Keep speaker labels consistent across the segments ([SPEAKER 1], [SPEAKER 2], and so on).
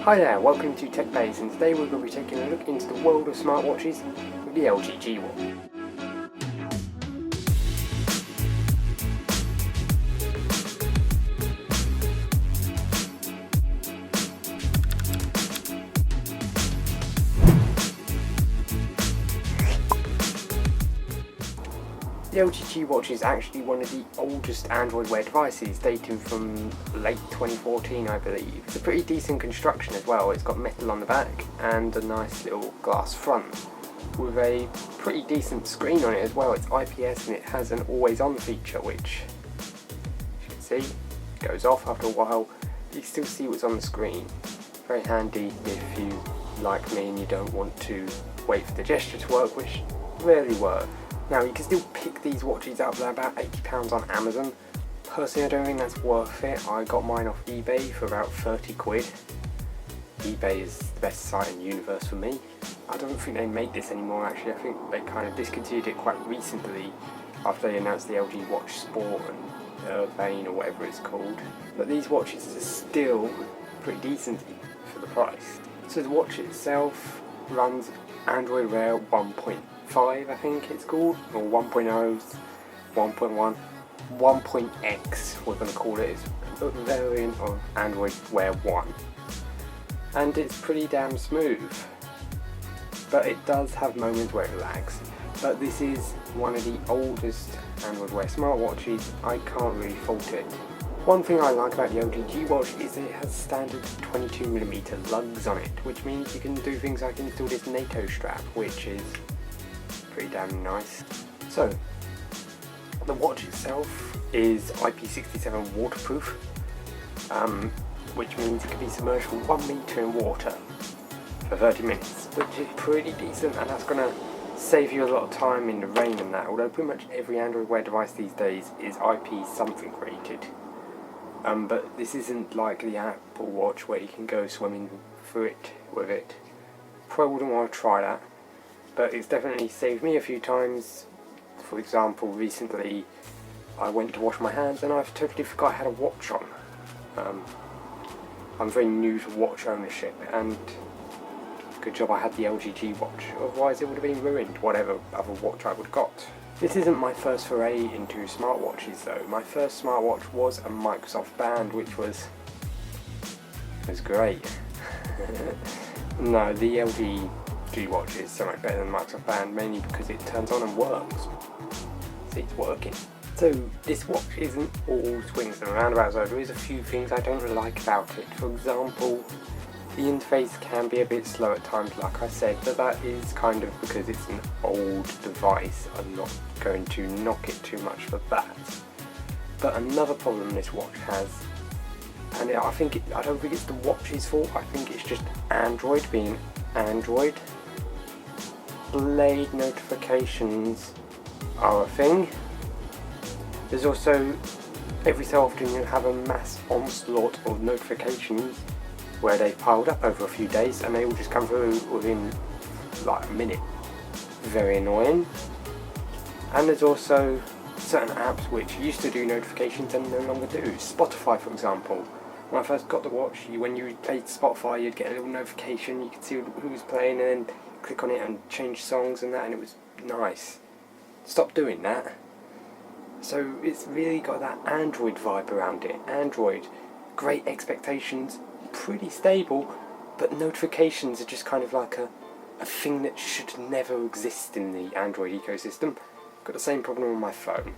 [SPEAKER 1] Hi there, welcome to TechBase, and today we're going to be taking a look into the world of smartwatches with the LG G Watch. The LG G Watch is actually one of the oldest Android Wear devices, dating from late 2014 I believe. It's a pretty decent construction as well. It's got metal on the back and a nice little glass front with a pretty decent screen on it as well. It's IPS and it has an always on feature, which as you can see goes off after a while, but you still see what's on the screen. Very handy if you, like me, and you don't want to wait for the gesture to work, which rarely works. Now you can still pick these watches up, they're about £80 on Amazon. Personally I don't think that's worth it. I got mine off eBay for about 30 quid. eBay is the best site in the universe for me. I don't think they make this anymore actually. I think they kind of discontinued it quite recently after they announced the LG Watch Sport and Urbane or whatever it's called. But these watches are still pretty decent for the price. So the watch itself runs Android Wear 1.5 I think it's called, or 1.0, 1.1, 1.x we're going to call it. It's a variant of Android Wear 1 and it's pretty damn smooth, but it does have moments where it lags. But this is one of the oldest Android Wear smartwatches, I can't really fault it. One thing I like about the LG G Watch is that it has standard 22mm lugs on it, which means you can do things like install this NATO strap, which is pretty damn nice. So, the watch itself is IP67 waterproof, which means it can be submerged for 1 meter in water for 30 minutes, which is pretty decent, and that's going to save you a lot of time in the rain and that, although pretty much every Android Wear device these days is IP something rated. But this isn't like the Apple Watch where you can go swimming through it with it. Probably wouldn't want to try that, but it's definitely saved me a few times. For example, recently I went to wash my hands and I totally forgot I had a watch on. I'm very new to watch ownership, and good job I had the LG G Watch, otherwise it would have been ruined, whatever other watch I would have got. This isn't my first foray into smartwatches though. My first smartwatch was a Microsoft Band, which was great. No, the LG G Watch is so much better than the Microsoft Band, mainly because it turns on and works. See, it's working. So this watch isn't all swings and roundabouts though. There is a few things I don't like about it. For example, the interface can be a bit slow at times, like I said, but that is kind of because it's an old device. I'm not going to knock it too much for that. But another problem this watch has, and I don't think it's the watch's fault, I think it's just Android being Android. Blade notifications are a thing. There's also, every so often you have a mass onslaught of notifications where they've piled up over a few days and they all just come through within like a minute. Very annoying. And there's also certain apps which used to do notifications and no longer do. Spotify, for example. When I first got the watch, when you played Spotify, you'd get a little notification, you could see who was playing and then click on it and change songs and that, and it was nice. Stop doing that. So it's really got that Android vibe around it. Android, great expectations, pretty stable, but notifications are just kind of like a thing that should never exist in the Android ecosystem. Got the same problem on my phone.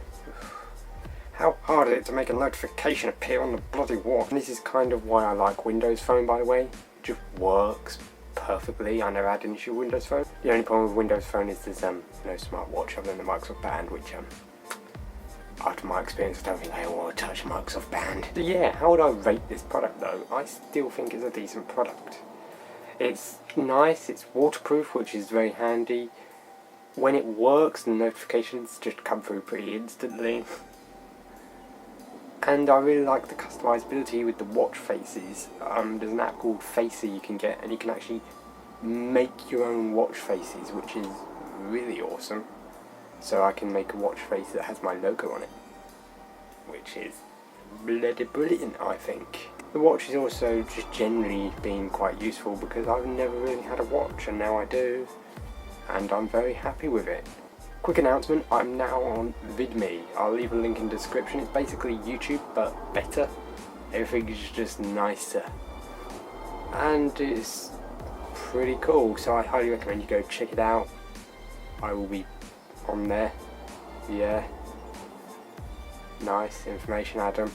[SPEAKER 1] How hard is it to make a notification appear on the bloody watch? And this is kind of why I like Windows Phone, by the way. It just works perfectly. I never had an issue with Windows Phone. The only problem with Windows Phone is there's no smartwatch other than the Microsoft Band, which after my experience I don't think I want to touch Microsoft Band. So yeah, how would I rate this product though? I still think it's a decent product. It's nice, it's waterproof, which is very handy. When it works, the notifications just come through pretty instantly. And I really like the customizability with the watch faces. There's an app called Facer you can get, and you can actually make your own watch faces, which is really awesome. So I can make a watch face that has my logo on it, which is bloody brilliant, I think. The watch has also just generally been quite useful because I've never really had a watch and now I do, and I'm very happy with it. Quick announcement, I'm now on VidMe. I'll leave a link in the description. It's basically YouTube but better. Everything is just nicer. And it's pretty cool, so I highly recommend you go check it out. I will be on there. Yeah. Nice information, Adam.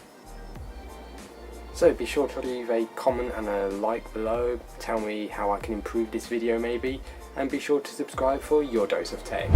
[SPEAKER 1] So be sure to leave a comment and a like below. Tell me how I can improve this video maybe. And be sure to subscribe for your dose of tech.